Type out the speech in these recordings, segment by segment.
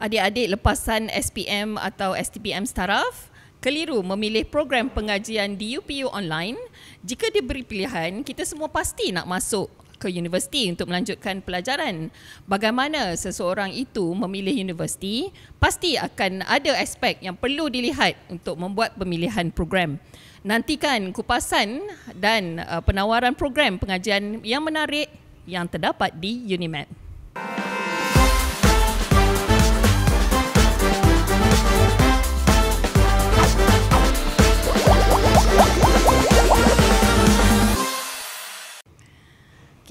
Adik-adik lepasan SPM atau STPM Staraf keliru memilih program pengajian di UPU online. Jika diberi pilihan, kita semua pasti nak masuk ke universiti untuk melanjutkan pelajaran. Bagaimana seseorang itu memilih universiti, pasti akan ada aspek yang perlu dilihat untuk membuat pemilihan program. Nantikan kupasan dan penawaran program pengajian yang menarik yang terdapat di UniMed.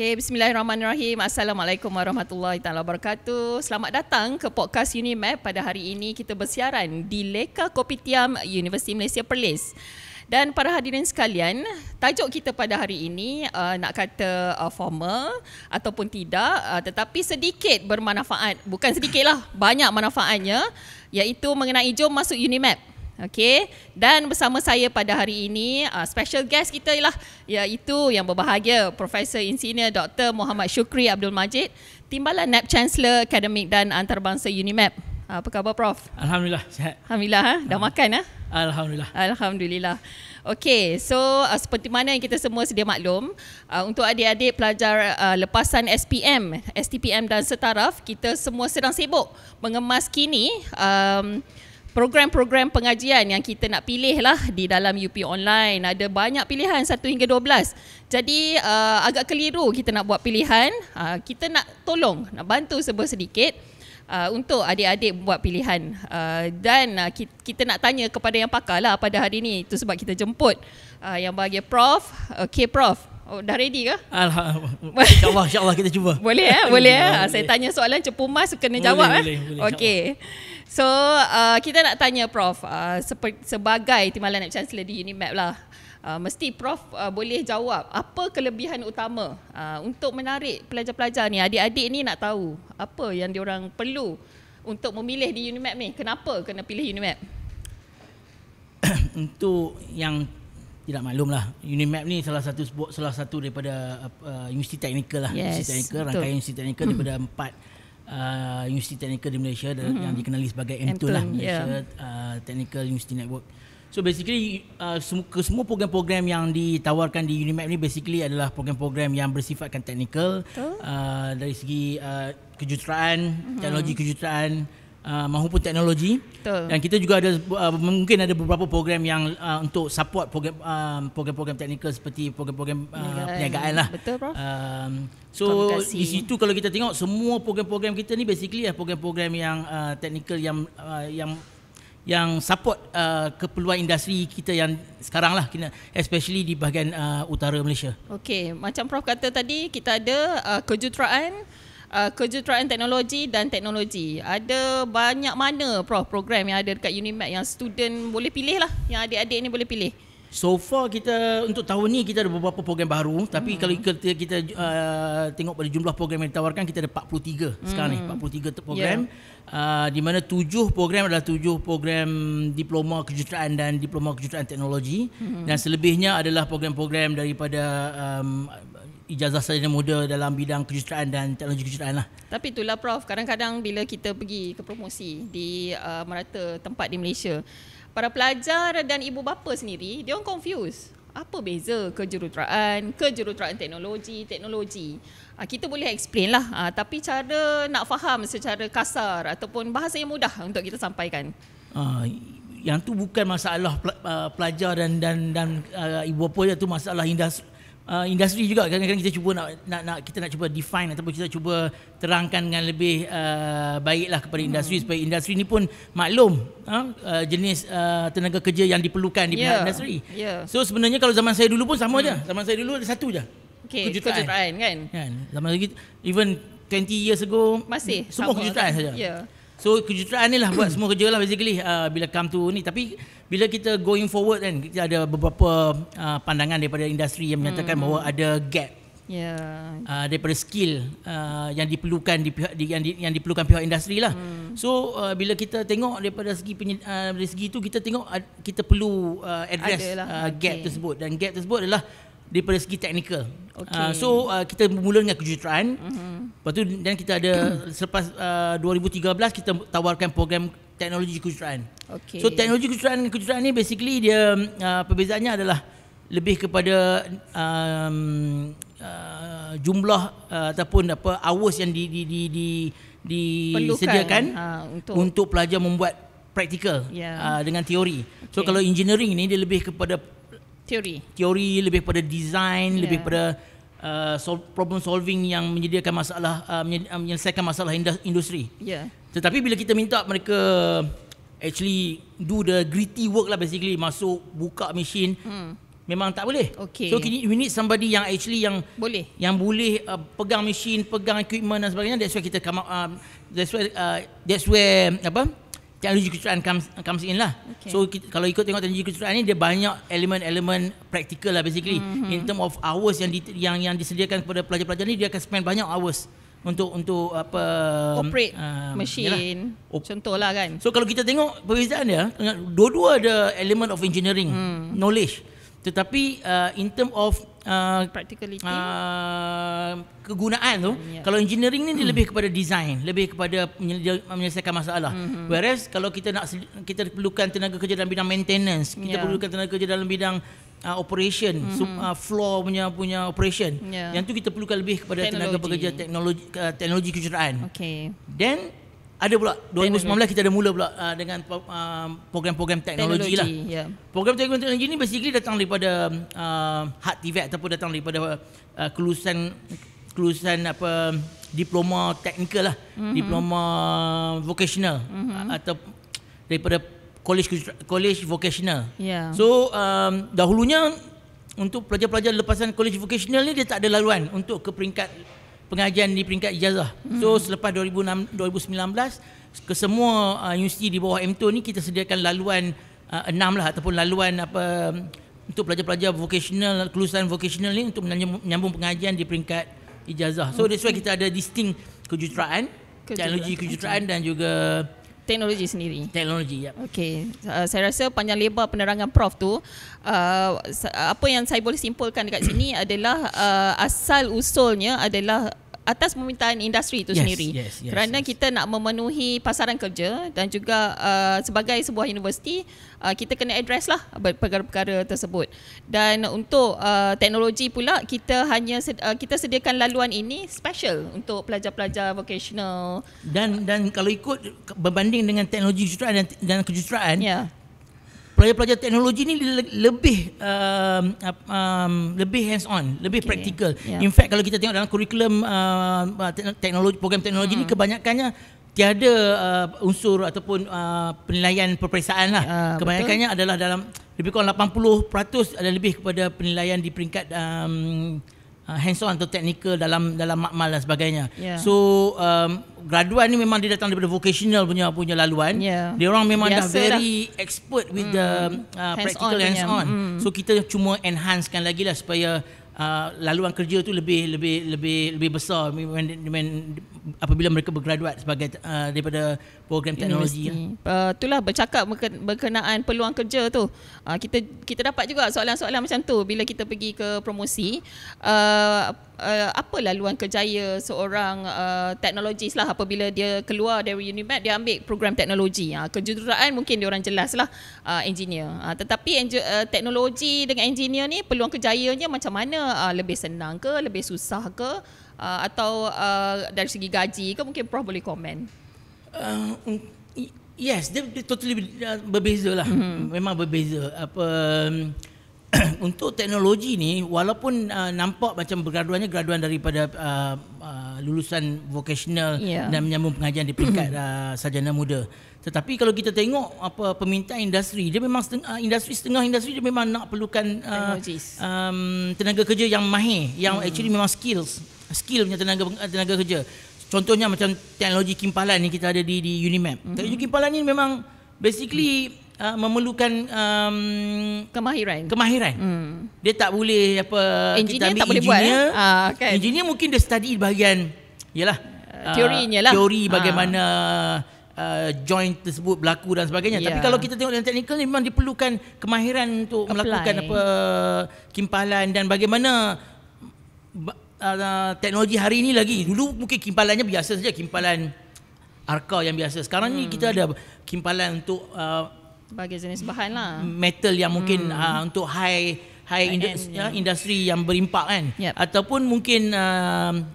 Okay, bismillahirrahmanirrahim. Assalamualaikum warahmatullahi taala wabarakatuh. Selamat datang ke podcast UniMed. Pada hari ini kita bersiaran di Leka Kopitiam Universiti Malaysia Perlis. Dan para hadirin sekalian, tajuk kita pada hari ini nak kata formal ataupun tidak, tetapi sedikit bermanfaat. Bukan sedikit lah, banyak manfaatnya, iaitu mengenai jom masuk UniMed. Okey, dan bersama saya pada hari ini special guest kita ialah iaitu yang berbahagia Profesor Insinyur Dr. Muhammad Shukri Abdul Majid, Timbalan NAB Chancellor Akademik dan Antarabangsa UniMed. Apa khabar Prof? Alhamdulillah sihat. Alhamdulillah, dah makan Alhamdulillah. Alhamdulillah. Okey, so seperti mana yang kita semua sedia maklum, untuk adik-adik pelajar lepasan SPM, STPM dan setaraf, kita semua sedang sibuk mengemas kini program-program pengajian yang kita nak pilih lah di dalam UP Online. Ada banyak pilihan 1 hingga 12. Jadi agak keliru kita nak buat pilihan. Kita nak tolong, nak bantu sedikit untuk adik-adik buat pilihan. Dan kita nak tanya kepada yang pakar lah pada hari ini. Itu sebab kita jemput yang bahagia Prof. Okey Prof. Oh, dah ready ke? Alhamdulillah. InsyaAllah kita cuba. Boleh boleh. Saya tanya soalan cepu mas kena jawab. Boleh, okey. So kita nak tanya Prof, sebagai Timbalan NAB Chancellor di UniMed lah, mesti Prof boleh jawab apa kelebihan utama untuk menarik pelajar-pelajar ni, adik-adik ni nak tahu apa yang diorang perlu untuk memilih di UniMed ni. Kenapa kena pilih UniMed? Untuk yang tidak maklum lah, UniMed ni salah satu daripada universiti teknikal lah. Yes, universiti teknikal, rangkaian universiti teknikal daripada 4 universiti teknikal di Malaysia yang dikenali sebagai M2 lah, Malaysia Technical University Network. So basically semua program-program yang ditawarkan di UniMed ni basically adalah program-program yang bersifatkan teknikal, dari segi kejuruteraan, teknologi kejuruteraan maupun teknologi. Betul. Dan kita juga ada mungkin ada beberapa program yang untuk support program-program teknikal seperti program-program perniagaan lah. Betul Prof. So di situ kalau kita tengok semua program-program kita ni basically program-program yang teknikal yang support keperluan industri kita yang sekarang lah, especially di bahagian utara Malaysia. Okey, macam Prof kata tadi, kita ada kejuruteraan teknologi dan teknologi. Ada banyak mana Prof program yang ada dekat UniMed yang student boleh pilih lah, yang adik-adik ni boleh pilih? So far kita untuk tahun ni kita ada beberapa program baru, tapi kalau kita tengok pada jumlah program yang ditawarkan, kita ada 43 sekarang ni, 43 program. Di mana 7 program adalah 7 program diploma kejuruteraan dan diploma kejuruteraan teknologi, dan selebihnya adalah program-program daripada ijazah sarjana muda dalam bidang kejuruteraan dan teknologi kejuruteraan lah. Tapi itulah Prof, kadang-kadang bila kita pergi ke promosi di merata tempat di Malaysia, para pelajar dan ibu bapa sendiri, dia orang confuse. Apa beza kejuruteraan teknologi? Kita boleh explain lah, tapi cara nak faham secara kasar ataupun bahasa yang mudah untuk kita sampaikan. Yang tu bukan masalah pelajar dan ibu bapa, tu masalah industri juga. Kadang-kadang kita cuba nak cuba define ataupun kita cuba terangkan dengan lebih baiklah kepada industri, supaya industri ni pun maklum jenis tenaga kerja yang diperlukan di pihak industri. So sebenarnya kalau zaman saya dulu pun sama je. Zaman saya dulu ada satu je. Kejuruteraan kan? Zaman lagi even 20 years ago masih semua kejuruteraan saja. So kejuruteraan ni lah buat semua kerja lah basically bila come to ni. Tapi bila kita going forward kan, kita ada beberapa pandangan daripada industri yang menyatakan bahawa ada gap daripada skill yang diperlukan yang diperlukan pihak industri lah. So bila kita tengok daripada segi itu, kita tengok kita perlu address gap tersebut, dan gap tersebut adalah daripada segi teknikal. Okay. Kita bermula dengan kejuruteraan. Lepas tu dan kita ada selepas 2013 kita tawarkan program teknologi kejuruteraan. Okay. So teknologi kejuruteraan ni basically dia perbezaannya adalah lebih kepada jumlah ataupun hours yang disediakan untuk pelajar membuat praktikal dengan teori. So kalau engineering ni dia lebih kepada teori, lebih pada design, lebih pada problem solving yang menyediakan masalah, menyelesaikan masalah industri. Tetapi bila kita minta mereka actually do the gritty work lah, basically masuk buka mesin, memang tak boleh. So we need somebody yang actually yang boleh pegang mesin, pegang equipment dan sebagainya. That's why kita come up, that's where teknologi kejuruteraan comes in lah. So kalau ikut tengok teknologi kejuruteraan ni, dia banyak elemen-elemen praktikal lah basically. In term of hours yang disediakan kepada pelajar-pelajar ni, dia akan spend banyak hours untuk operate mesin. Contohlah kan. So kalau kita tengok perbezaan dia, dua-dua ada element of engineering knowledge. Tetapi in term of practicality, kegunaan tu, kalau engineering ni dia lebih kepada design, lebih kepada menyelesaikan masalah. Whereas kalau kita perlukan tenaga kerja dalam bidang maintenance, kita perlukan tenaga kerja dalam bidang operation, floor punya operation. Yang tu kita perlukan lebih kepada tenaga pekerja teknologi kejuruteraan. Then ada pula 2019 kita ada mula pula dengan program-program teknologi lah. Program teknologi ni basically datang daripada hard TVET ataupun datang daripada kelulusan diploma teknikal lah, diploma vocational atau daripada college vocational. So dahulunya untuk pelajar-pelajar lepasan college vocational ni dia tak ada laluan untuk ke peringkat pengajian di peringkat ijazah. So selepas 2019 ke semua universiti di bawah MTO ni kita sediakan laluan 6 lah, ataupun laluan untuk pelajar-pelajar vocational, kelulusan vocational ni untuk menyambung pengajian di peringkat ijazah. So that's why kita ada distinct kejuruteraan, teknologi kejuruteraan dan juga teknologi sendiri. Teknologi, ya. Okey, saya rasa panjang lebar penerangan Prof tu, apa yang saya boleh simpulkan dekat sini adalah asal usulnya adalah atas permintaan industri itu sendiri. Kerana kita nak memenuhi pasaran kerja dan juga sebagai sebuah universiti, kita kena address lah perkara-perkara tersebut. Dan untuk teknologi pula, kita sediakan laluan ini special untuk pelajar-pelajar vocational. Dan kalau ikut berbanding dengan teknologi kejuruteraan dan kejuruteraan, pelajar-pelajar teknologi ni lebih hands on, lebih praktikal. In fact kalau kita tengok dalam kurikulum program teknologi ni, kebanyakannya tiada unsur ataupun penilaian peperiksaan lah. Kebanyakannya adalah dalam lebih kurang 80% ada lebih kepada penilaian di peringkat hands on atau teknikal dalam makmal dan sebagainya. So graduan ni memang dia datang daripada vocational punya laluan. Dia orang memang dah very expert with the practical hands on. So kita cuma enhancekan lagi lah supaya laluan kerja tu lebih besar apabila mereka bergraduat sebagai daripada program teknologi. Itulah bercakap berkenaan peluang kerja tu. Kita dapat juga soalan-soalan macam tu bila kita pergi ke promosi. Apa laluan kerjaya seorang teknologis lah apabila dia keluar dari UNIMED, dia ambil program teknologi. Kejuruteraan mungkin dia orang jelas lah engineer. Tetapi teknologi dengan engineer ni peluang kerjayanya macam mana? Lebih senang ke? Lebih susah ke? Atau dari segi gaji ke? Mungkin Prof boleh komen. Yes, dia totally berbeza lah. Memang berbeza. Untuk teknologi ni, walaupun nampak macam graduan daripada lulusan vocational dan menyambung pengajian di peringkat sarjana muda, tetapi kalau kita tengok permintaan industri, dia memang setengah industri dia memang nak perlukan tenaga kerja yang mahir, yang actually memang skill punya tenaga kerja. Contohnya macam teknologi kimpalan ni kita ada di UNIMED. Teknologi kimpalan ni memang basically memerlukan kemahiran. Dia tak boleh engineer kita ambil tak boleh engineer, buat kan? Engineer mungkin dia study bahagian teori lah. bagaimana joint tersebut berlaku dan sebagainya. Tapi kalau kita tengok dalam teknikal ni memang diperlukan kemahiran untuk melakukan kimpalan dan bagaimana teknologi hari ini lagi. Dulu mungkin kimpalannya biasa saja, kimpalan arka yang biasa. Sekarang ni kita ada kimpalan untuk bagi jenis bahan lah, metal yang mungkin untuk high industri yang berimpak kan. Ataupun mungkin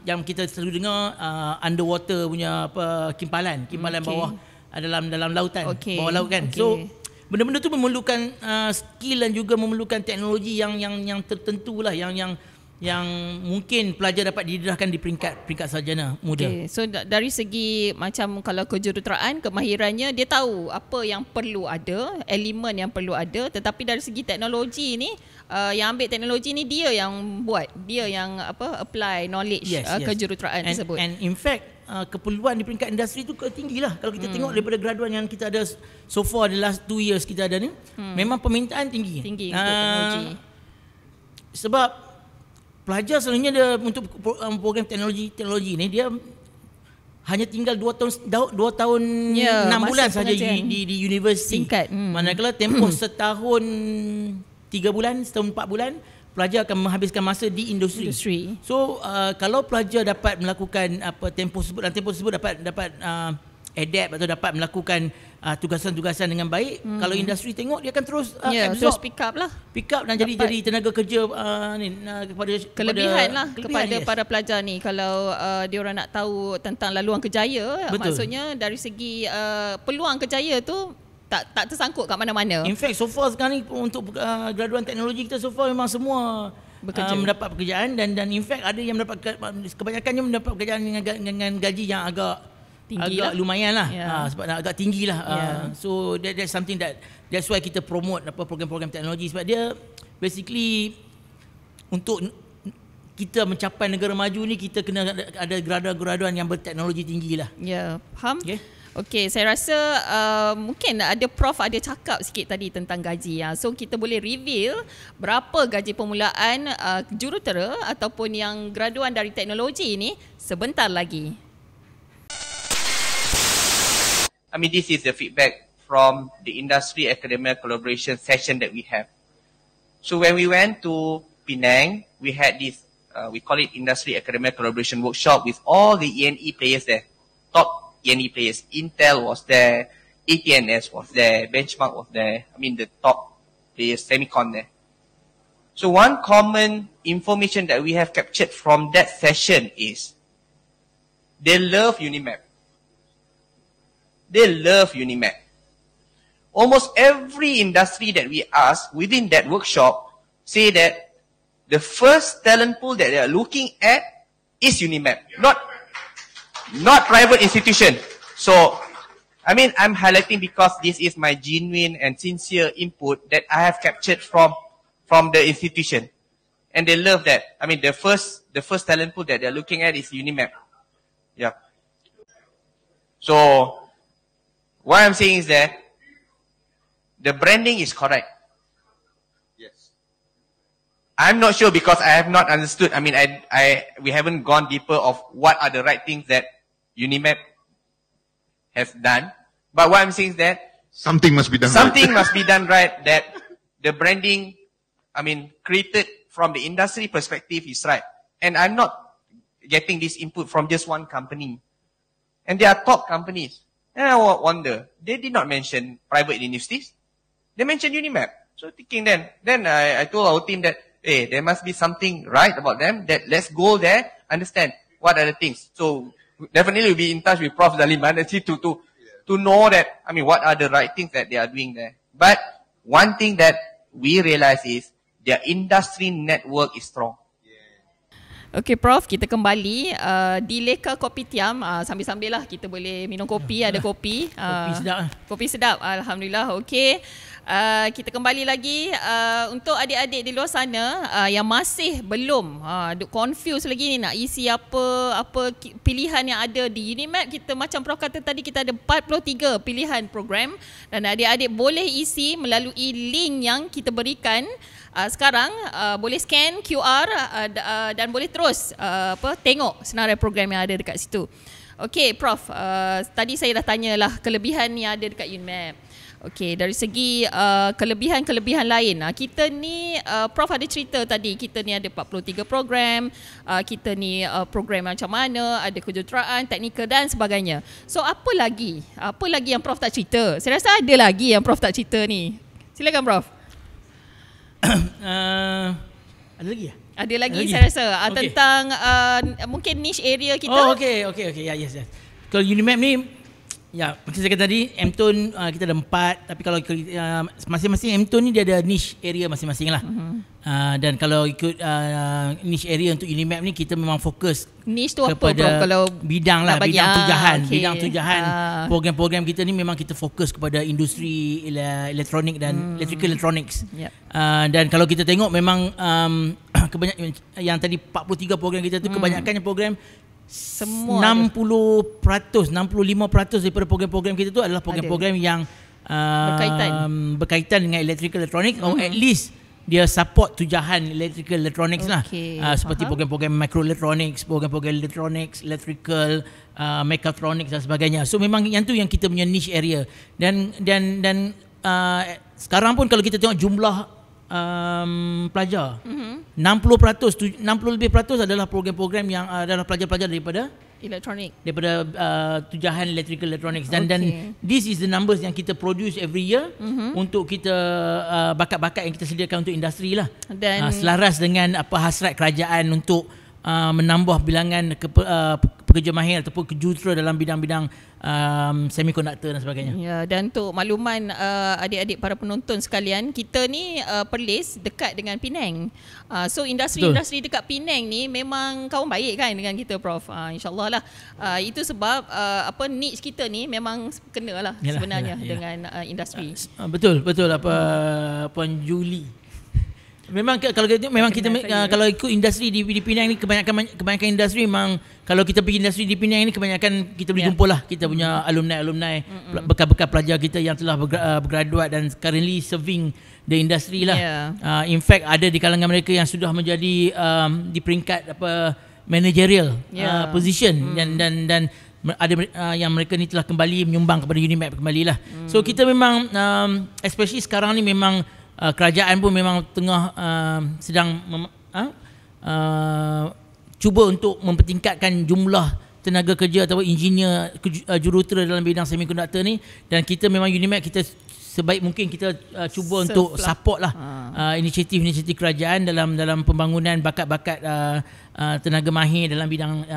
yang kita selalu dengar underwater punya kimpalan bawah dalam lautan, bawah laut kan. So benda-benda tu memerlukan skill dan juga memerlukan teknologi yang tertentu lah, yang mungkin pelajar dapat didedahkan di peringkat sarjana muda. So dari segi macam kalau kejuruteraan, kemahirannya dia tahu apa yang perlu ada, elemen yang perlu ada, tetapi dari segi teknologi ni yang ambil teknologi ni dia yang buat, dia yang apply knowledge kejuruteraan tersebut. And in fact keperluan di peringkat industri tu tinggi lah. Kalau kita tengok daripada graduan yang kita ada so far the last 2 years kita ada ni, memang permintaan tinggi untuk teknologi. Sebab pelajar selalunya dia untuk program teknologi ni dia hanya tinggal 2 tahun 6 bulan saja di universiti. Singkat. Manakala tempoh setahun 3 bulan, setahun 4 bulan pelajar akan menghabiskan masa di industri. So kalau pelajar dapat melakukan tempoh tersebut dapat adapt atau dapat melakukan tugasan-tugasan dengan baik, kalau industri tengok dia akan terus terus pick up dan jadi tenaga kerja kelebihan kepada para pelajar ni. Kalau dia orang nak tahu tentang laluan kerjaya, maksudnya dari segi peluang kerjaya tu tak tersangkut kat mana-mana. In fact so far sekarang ni untuk graduan teknologi kita so far memang semua mendapat pekerjaan dan in fact ada yang mendapat, kebanyakannya mendapat pekerjaan dengan gaji yang agak lumayan lah, sebab agak tinggi lah. So that's something that's why kita promote program-program teknologi, sebab dia basically untuk kita mencapai negara maju ni kita kena ada graduan-graduan yang berteknologi tinggi lah. Faham? Okey, saya rasa mungkin ada Prof ada cakap sikit tadi tentang gaji. So kita boleh reveal berapa gaji permulaan jurutera ataupun yang graduan dari teknologi ni sebentar lagi. I mean, this is the feedback from the industry academia collaboration session that we have. So when we went to Penang, we had this, we call it industry academia collaboration workshop with all the E&E players there. Top E&E players. Intel was there, ATNS was there, Benchmark was there. I mean, the top players, Semicon there. So one common information that we have captured from that session is they love Unimap. They love Unimap. Almost every industry that we ask within that workshop say that the first talent pool that they are looking at is Unimap, not private institution. So, I mean, I'm highlighting because this is my genuine and sincere input that I have captured from the institution, and they love that. I mean, the first talent pool that they are looking at is Unimap. Yeah. So, what I'm saying is that the branding is correct. Yes. I'm not sure because I have not understood. I mean, we haven't gone deeper of what are the right things that Unimap has done. But what I'm saying is that something must be done. Something must be done right. That the branding, I mean, created from the industry perspective is right. And I'm not getting this input from just one company. And they are top companies. And I wonder, they did not mention private universities. They mentioned Unimap. So thinking then I told our team that, hey, there must be something right about them, that let's go there, understand what are the things. So definitely we'll be in touch with Prof. Zaliman and see to know that, I mean, what are the right things that they are doing there. But one thing that we realize is their industry network is strong. Okey Prof, kita kembali di Leka Kopitiam, sambil-sambil lah kita boleh minum kopi, ada kopi. Kopi sedap. Kopi sedap, Alhamdulillah. Okey, kita kembali lagi untuk adik-adik di luar sana yang masih belum confused lagi ni nak isi apa pilihan yang ada di Unimap. Kita macam Prof kata tadi, kita ada 43 pilihan program dan adik-adik boleh isi melalui link yang kita berikan. Sekarang boleh scan QR dan boleh terus tengok senarai program yang ada dekat situ. Okey, Prof. Tadi saya dah tanyalah kelebihan yang ada dekat UNMAP. Okey, dari segi kelebihan-kelebihan lain. Kita ni, Prof ada cerita tadi, kita ni ada 43 program, kita ni program macam mana, ada kejuruteraan, teknikal dan sebagainya. So apa lagi yang Prof tak cerita? Saya rasa ada lagi yang Prof tak cerita ni. Silakan Prof. Ada lagi ya? Ada lagi saya rasa tentang mungkin niche area kita. Oh okey. Ya, yes. Kalau UNIMAP ni, ya macam saya kata tadi, MTON kita ada 4, tapi kalau masing-masing MTON ni dia ada niche area masing-masing lah. Dan kalau ikut niche area untuk UNIMAP ni, kita memang fokus niche tu apa kepada kalau bidang lah, bidang tujahan. okay. Bidang tujahan. Program-program kita ni memang kita fokus kepada industri elektronik dan electrical electronics. Yep. Dan kalau kita tengok memang kebanyakan yang tadi 43 program kita tu kebanyakannya program semua 60%, 65% daripada program-program kita tu adalah program-program yang berkaitan dengan electrical electronics, or at least dia support tujahan electrical electronics lah. Seperti program-program microelectronics, program-program electronics, electrical, mechatronics dan sebagainya. So memang yang tu yang kita punya niche area. Dan sekarang pun kalau kita tengok jumlah pelajar, 60% lebih peratus adalah program-program yang adalah pelajar-pelajar daripada tujahan electrical electronics. Dan this is the numbers yang kita produce every year untuk kita bakat-bakat yang kita sediakan untuk industri lah. Dan selaras dengan apa hasrat kerajaan untuk menambah bilangan pekerja mahir ataupun kejurutera dalam bidang-bidang semiconductor dan sebagainya. Ya, dan untuk makluman adik-adik para penonton sekalian, kita ni Perlis dekat dengan Penang. So industri-industri dekat Penang ni memang kawan baik kan dengan kita Prof. InsyaAllah lah. Itu sebab niche kita ni memang kena lah sebenarnya dengan industri. Betul apa Puan Julie. Memang kalau kalau ikut industri di Penang ni, kebanyakan industri memang, kalau kita pergi industri di Penang ni, kebanyakan kita boleh jumpa lah kita punya alumni bekas-bekas pelajar kita yang telah bergraduate dan currently serving the industry lah. In fact ada di kalangan mereka yang sudah menjadi di peringkat managerial position dan ada yang mereka ni telah kembali menyumbang kepada UNIMAP kembali lah. So kita memang especially sekarang ni memang kerajaan pun memang tengah sedang cuba untuk mempertingkatkan jumlah tenaga kerja atau engineer jurutera dalam bidang semiconductor ni, dan kita memang UNIMAP kita sebaik mungkin kita cuba untuk support lah inisiatif-inisiatif kerajaan dalam pembangunan bakat-bakat tenaga mahir dalam bidang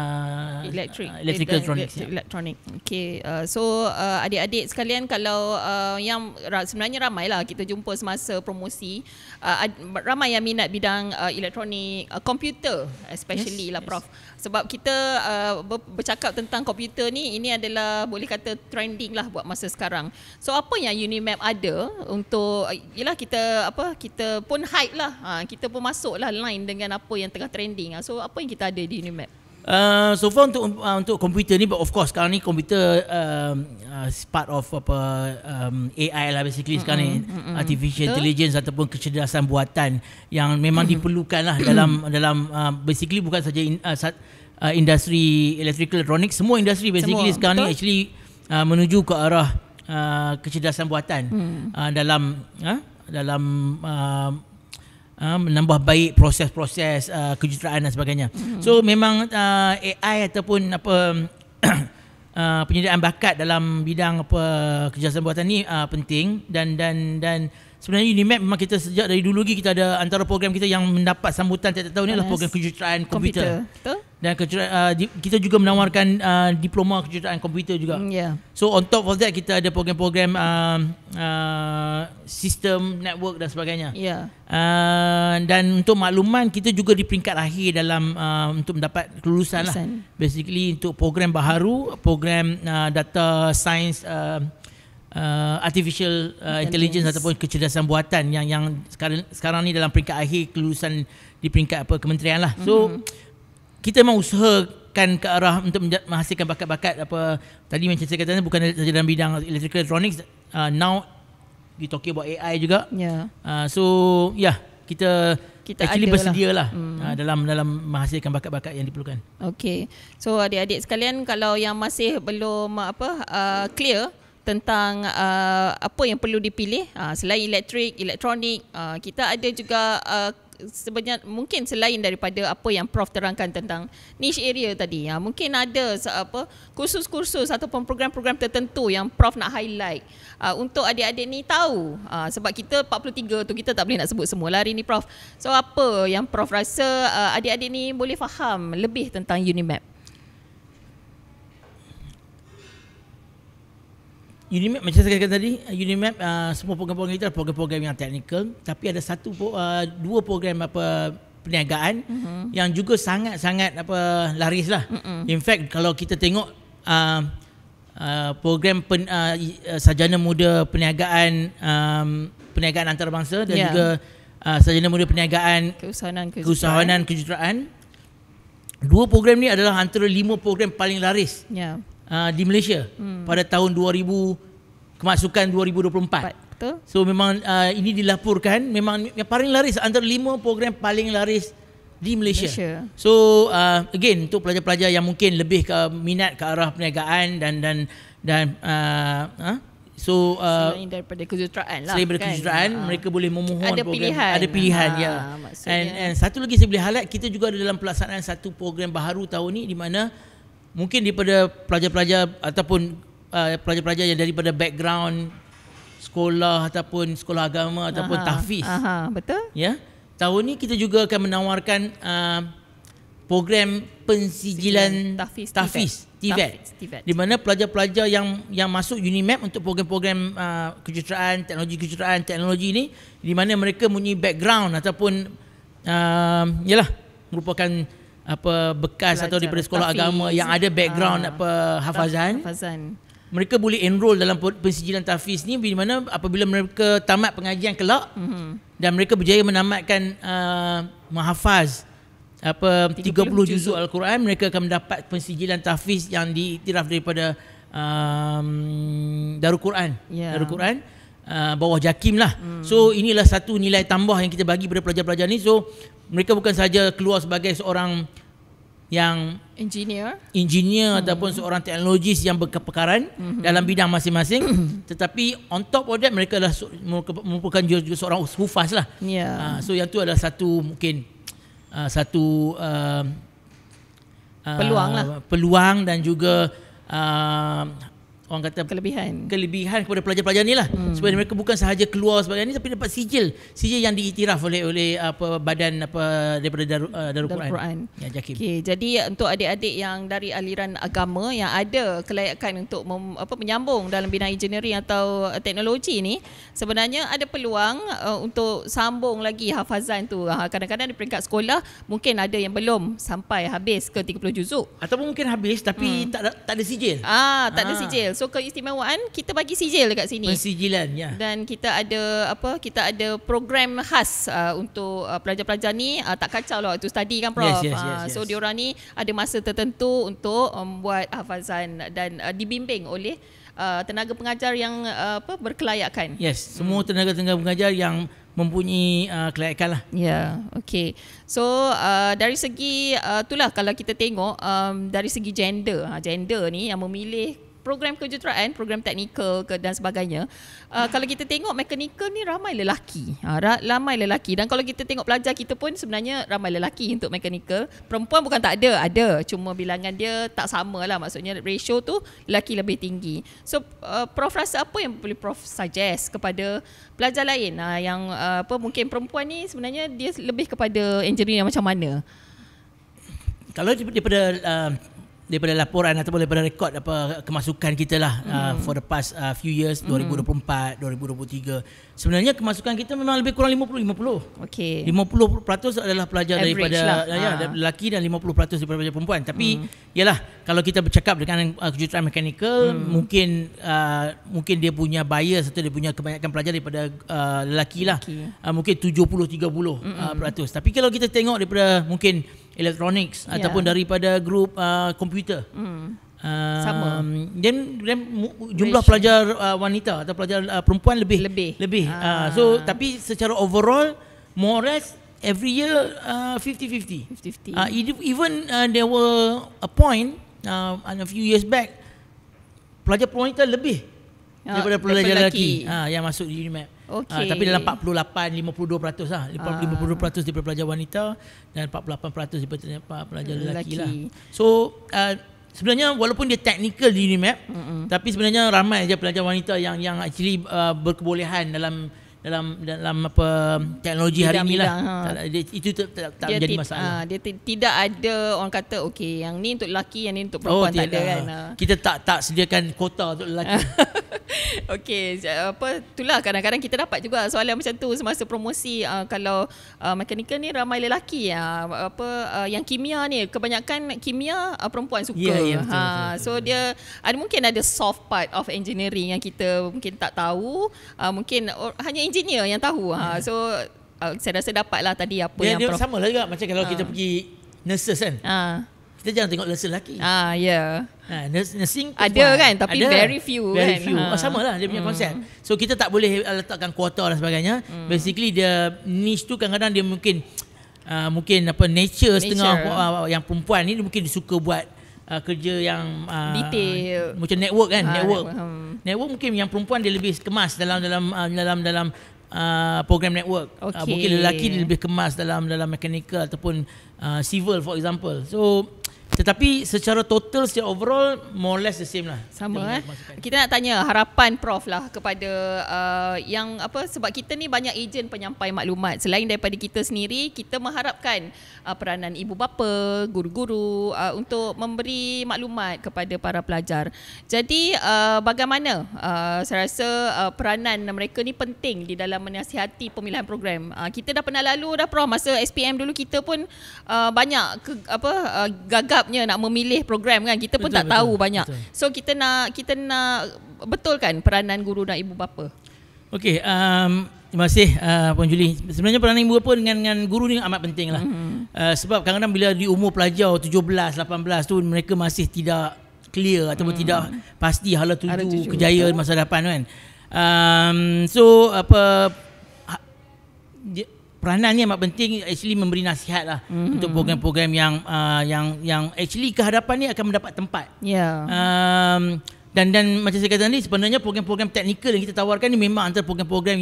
electrical electronic. Okay, so adik-adik sekalian, kalau yang sebenarnya ramai lah kita jumpa semasa promosi, ramai yang minat bidang elektronik, komputer especially lah Prof. Sebab kita bercakap tentang komputer ni, ini adalah boleh kata trending lah buat masa sekarang. So apa yang UNIMAP ada untuk, yelah kita pun hype lah, kita pun masuk lah line dengan apa yang tengah trending. So apa yang kita ada di UNIMAP? So far untuk komputer ni, but of course sekarang ni komputer part of AI lah basically sekarang ni, artificial intelligence ataupun kecerdasan buatan yang memang diperlukan lah dalam basically bukan saja industri electrical electronics, semua industri basically sekarang ni actually menuju ke arah kecerdasan buatan dalam menambah baik proses-proses kejuruteraan dan sebagainya. So memang AI ataupun penyediaan bakat dalam bidang kecerdasan buatan ni penting, dan sebenarnya UNIMAP memang kita sejak dari dulu lagi kita ada antara program kita yang mendapat sambutan tiap-tiap tahun ni adalah program kejuruteraan komputer. Betul? Dan kita juga menawarkan diploma kejuruteraan komputer juga. So on top of that kita ada program-program sistem, network dan sebagainya. Dan untuk makluman, kita juga di peringkat akhir dalam untuk mendapat kelulusan lah. Basically untuk program baharu, program data science, artificial intelligence ataupun kecerdasan buatan yang sekarang ni dalam peringkat akhir kelulusan di peringkat kementerian lah. So kita memang usahakan ke arah untuk menghasilkan bakat-bakat tadi macam saya kata, bukan saja dalam bidang electrical electronics, now we talking about AI juga. So kita kita actually ada bersedia lah dalam menghasilkan bakat-bakat yang diperlukan. Okay. So adik-adik sekalian, kalau yang masih belum clear tentang apa yang perlu dipilih, selain elektronik, kita ada juga sebenarnya mungkin selain daripada apa yang Prof terangkan tentang niche area tadi, mungkin ada kursus-kursus ataupun program-program tertentu yang Prof nak highlight untuk adik-adik ni tahu, sebab kita 43 tu kita tak boleh nak sebut semua lah hari ni Prof. So apa yang Prof rasa adik-adik ni boleh faham lebih tentang UNIMAP? UNIMAP, macam saya katakan tadi, UNIMAP semua program-program kita adalah program-program yang teknikal, tapi ada dua program perniagaan yang juga sangat-sangat laris lah. In fact, kalau kita tengok program sarjana muda perniagaan antarabangsa dan juga sarjana muda perniagaan keusahawanan kejuruteraan, dua program ni adalah antara 5 program paling laris di Malaysia pada tahun 2024. Betul. So memang ini dilaporkan memang yang paling laris antara 5 program paling laris di Malaysia. So again, untuk pelajar-pelajar yang mungkin lebih minat ke arah perniagaan dan selain daripada kejuruteraan lah, kejuruteraan, mereka boleh memohon ada program, pilihan. ada pilihan ya. And satu lagi saya boleh highlight, kita juga ada dalam pelaksanaan satu program baharu tahun ni, di mana mungkin daripada pelajar-pelajar ataupun pelajar-pelajar yang daripada background sekolah ataupun sekolah agama ataupun tahfiz. Betul. Ya. Tahun ni kita juga akan menawarkan program pensijilan tahfiz TVET, di mana pelajar-pelajar yang masuk UNIMAP untuk program-program kejuruteraan, teknologi ni, di mana mereka mempunyai background ataupun merupakan bekas atau daripada sekolah agama yang ada background hafazan. Mereka boleh enroll dalam pensijilan tahfiz ni, di mana apabila mereka tamat pengajian kelak dan mereka berjaya menamatkan menghafaz 30 juzuk Al-Quran, mereka akan mendapat pensijilan tahfiz yang diiktiraf daripada Darul Quran. Darul Quran bawah JAKIM lah. So inilah satu nilai tambah yang kita bagi kepada pelajar-pelajar ni. So mereka bukan saja keluar sebagai seorang yang engineer ataupun seorang teknologis yang berkepakaran dalam bidang masing-masing, tetapi on top of that mereka adalah merupakan juga seorang hufaz lah. So yang tu adalah satu mungkin peluang dan juga orang kata kelebihan kepada pelajar-pelajar ni lah, supaya mereka bukan sahaja keluar sebagai ni, tapi dapat sijil yang diiktiraf oleh badan daripada Darul Quran. Ya, JAKIM. Okay, jadi untuk adik-adik yang dari aliran agama yang ada kelayakan untuk menyambung dalam bidang engineering atau teknologi ni, sebenarnya ada peluang untuk sambung lagi hafazan tu. Kadang-kadang di peringkat sekolah mungkin ada yang belum sampai habis ke 30 juzuk, ataupun mungkin habis tapi tak ada sijil. Tak ada sijil. So keistimewaan kita bagi sijil dekat sini. Pensijilan, ya. Dan kita ada program khas untuk pelajar-pelajar ni, tak kacau lah waktu study kan Prof. Yes. So diorang ni ada masa tertentu untuk buat hafazan dan dibimbing oleh tenaga pengajar yang berkelayakan. Yes, semua tenaga pengajar yang mempunyai kelayakan lah. Ya, okey. So dari segi itulah, kalau kita tengok dari segi gender ni yang memilih program kejuruteraan, program teknikal dan sebagainya. Kalau kita tengok mekanikal ni ramai lelaki. Dan kalau kita tengok pelajar kita pun sebenarnya ramai lelaki untuk mekanikal. Perempuan bukan tak ada. Cuma bilangan dia tak sama lah. Maksudnya ratio tu lelaki lebih tinggi. So Prof rasa apa yang boleh Prof suggest kepada pelajar lain yang mungkin perempuan ni sebenarnya dia lebih kepada engineering yang macam mana? Kalau daripada laporan ataupun daripada rekod kemasukan kita lah for the past few years, 2024, 2023, sebenarnya kemasukan kita memang lebih kurang 50-50. Okey. 50% adalah pelajar average daripada lelaki dan 50% daripada pelajar perempuan. Tapi yalah, kalau kita bercakap dengan kejuruteraan mekanikal, mungkin dia punya bias atau dia punya kebanyakan pelajar daripada lelaki lah. Mungkin 70-30%. Tapi kalau kita tengok daripada mungkin electronics ataupun daripada grup komputer, sama. Dan jumlah pelajar wanita atau pelajar perempuan lebih. So tapi secara overall more or less every year 50-50. 50-50. Even there were a point a few years back, pelajar wanita lebih daripada pelajar lelaki yang masuk di UNIMAP. Tapi dalam 52% lah. 52% daripada pelajar wanita dan 48% daripada pelajar lelaki lah. So sebenarnya walaupun dia technical di UNIMAP, tapi sebenarnya ramai je pelajar wanita yang actually berkebolehan dalam apa teknologi hari ni lah. Itu tak menjadi masalah. Dia tidak ada orang kata okey yang ni untuk lelaki, yang ni untuk perempuan, tak ada kan. Kita tak sediakan kuota untuk lelaki. Okey, itulah kadang-kadang kita dapat juga soalan macam tu semasa promosi. Kalau mekanikal ni ramai lelaki, yang kimia ni kebanyakan kimia perempuan suka. Betul. So dia mungkin ada soft part of engineering yang kita mungkin tak tahu, mungkin hanya engineer yang tahu. So saya rasa dapatlah tadi apa yang dia sama lah juga macam kalau kita pergi nurses kan. Kita jangan tengok nurses lelaki. Nursing ada kan, tapi ada. Very few. Sama lah dia punya konsep. So kita tak boleh letakkan kuota dan sebagainya. Basically dia niche tu kadang-kadang dia mungkin nature setengah yang perempuan ni dia mungkin disuka buat kerja yang detail macam network kan. Network mungkin yang perempuan dia lebih kemas dalam program network. Mungkin lelaki dia lebih kemas dalam mechanical ataupun civil for example. So tetapi secara total, secara overall more or less the same lah. Sama Kita nak tanya harapan Prof lah kepada yang sebab kita ni banyak ejen penyampai maklumat. Selain daripada kita sendiri, kita mengharapkan peranan ibu bapa, guru-guru untuk memberi maklumat kepada para pelajar. Jadi bagaimana saya rasa peranan mereka ni penting di dalam menasihati pemilihan program. Kita dah pernah lalu dah Prof, masa SPM dulu kita pun banyak gagapnya nak memilih program kan. Kita pun tak tahu banyak. So kita nak betulkan peranan guru dan ibu bapa. Okey, terima kasih Puan Julie. Sebenarnya peranan ibu bapa dengan guru ni amat penting lah. Sebab kadang-kadang bila di umur pelajar 17, 18 tu mereka masih tidak clear ataupun tidak pasti hala tuju kejayaan masa depan kan. Peranan ni amat penting actually memberi nasihat lah untuk program-program yang actually kehadapan ni akan mendapat tempat. Dan macam saya kata tadi, sebenarnya program-program teknikal yang kita tawarkan ni memang antara program-program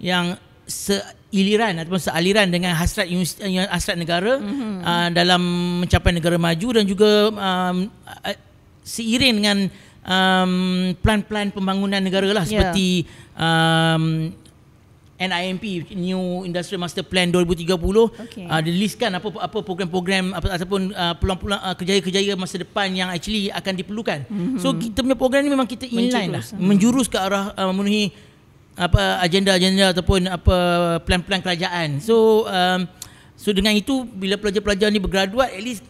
yang seiliran ataupun sealiran dengan hasrat negara dalam mencapai negara maju dan juga seiring dengan plan-plan pembangunan negara lah seperti NIMP, New Industrial Master Plan 2030, dilistkan apa program-program ataupun peluang-peluang kerjaya-kerjaya masa depan yang actually akan diperlukan. So kita punya program ni memang kita inline lah, menjurus ke arah memenuhi agenda-agenda ataupun plan-plan kerajaan. So dengan itu bila pelajar-pelajar ni bergraduate, at least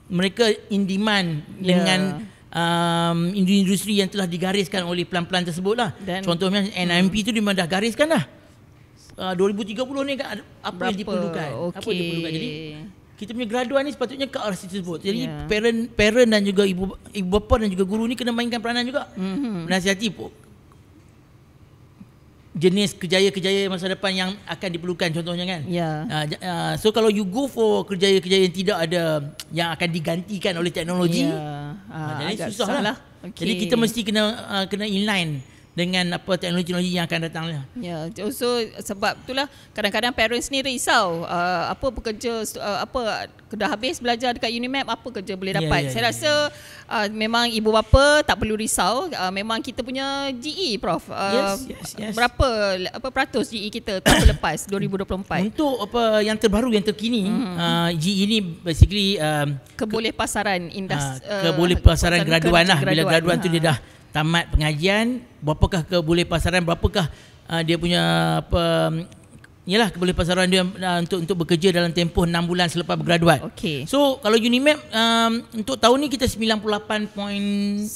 mereka in demand dengan industri yang telah digariskan oleh plan-plan tersebut lah. Contohnya NIMP tu dia memang dah gariskan dah 2030 ni kan apa yang diperlukan. Apa yang diperlukan. Jadi kita punya graduan ni sepatutnya ke arah situ tersebut. Jadi parent dan juga ibu bapa dan juga guru ni kena mainkan peranan juga. Menasihati jenis kerjaya-kerjaya masa depan yang akan diperlukan contohnya kan. So kalau you go for kerjaya-kerjaya yang tidak ada, yang akan digantikan oleh teknologi, jadi susah lah. Jadi kita mesti kena inline dengan teknologi-teknologi yang akan datang lah. So sebab itulah kadang-kadang parents ni risau apa pekerja dah habis belajar dekat UNIMAP, apa kerja boleh dapat. Saya rasa memang ibu bapa tak perlu risau. Memang kita punya GE Prof. Yes. Berapa peratus GE kita tahun lepas 2024? Untuk yang terbaru, yang terkini, GE ni basically kebolehpasaran kebolehpasaran graduan lah. Bila graduan tu dia dah tamat pengajian, berapakah kebolehpasaran, berapakah dia punya kebolehpasaran dia untuk bekerja dalam tempoh 6 bulan selepas bergraduat. So kalau UNIMAP untuk tahun ni kita 98.9%.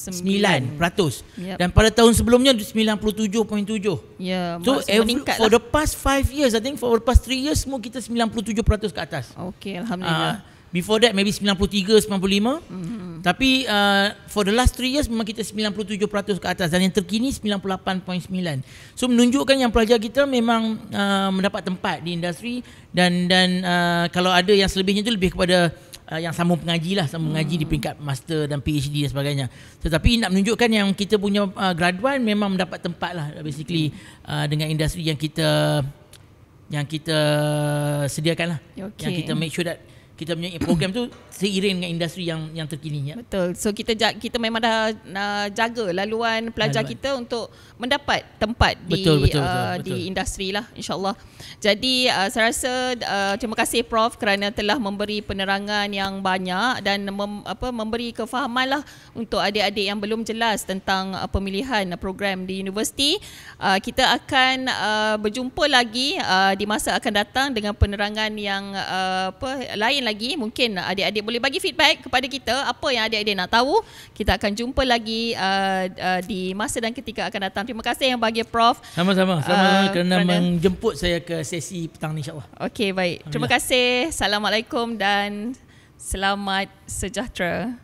Dan pada tahun sebelumnya 97.7. So for the past 5 years, I think for the past 3 years semua kita 97% ke atas. Alhamdulillah. Before that maybe 93, 95. Tapi for the last 3 years memang kita 97% ke atas dan yang terkini 98.9. So menunjukkan yang pelajar kita memang mendapat tempat di industri dan kalau ada yang selebihnya itu lebih kepada yang sambung mengaji lah, sambung mengaji di peringkat master dan PhD dan sebagainya. Tetapi nak menunjukkan yang kita punya graduan memang mendapat tempat lah basically dengan industri yang kita sediakan lah. Okay. Yang kita make sure that kita punya program tu seiring dengan industri yang terkini ya. Betul. So kita memang dah jaga laluan pelajar kita untuk mendapat tempat di industri lah, insya-Allah. Jadi saya rasa terima kasih Prof kerana telah memberi penerangan yang banyak dan memberi kefahaman lah untuk adik-adik yang belum jelas tentang pemilihan program di universiti. Kita akan berjumpa lagi di masa akan datang dengan penerangan yang lain lagi. Mungkin adik-adik boleh bagi feedback kepada kita apa yang adik-adik nak tahu. Kita akan jumpa lagi di masa dan ketika akan datang. Terima kasih yang bagi Prof. Sama-sama kerana menjemput saya ke sesi petang ni, insya-Allah. Okey, baik. Terima kasih. Assalamualaikum dan selamat sejahtera.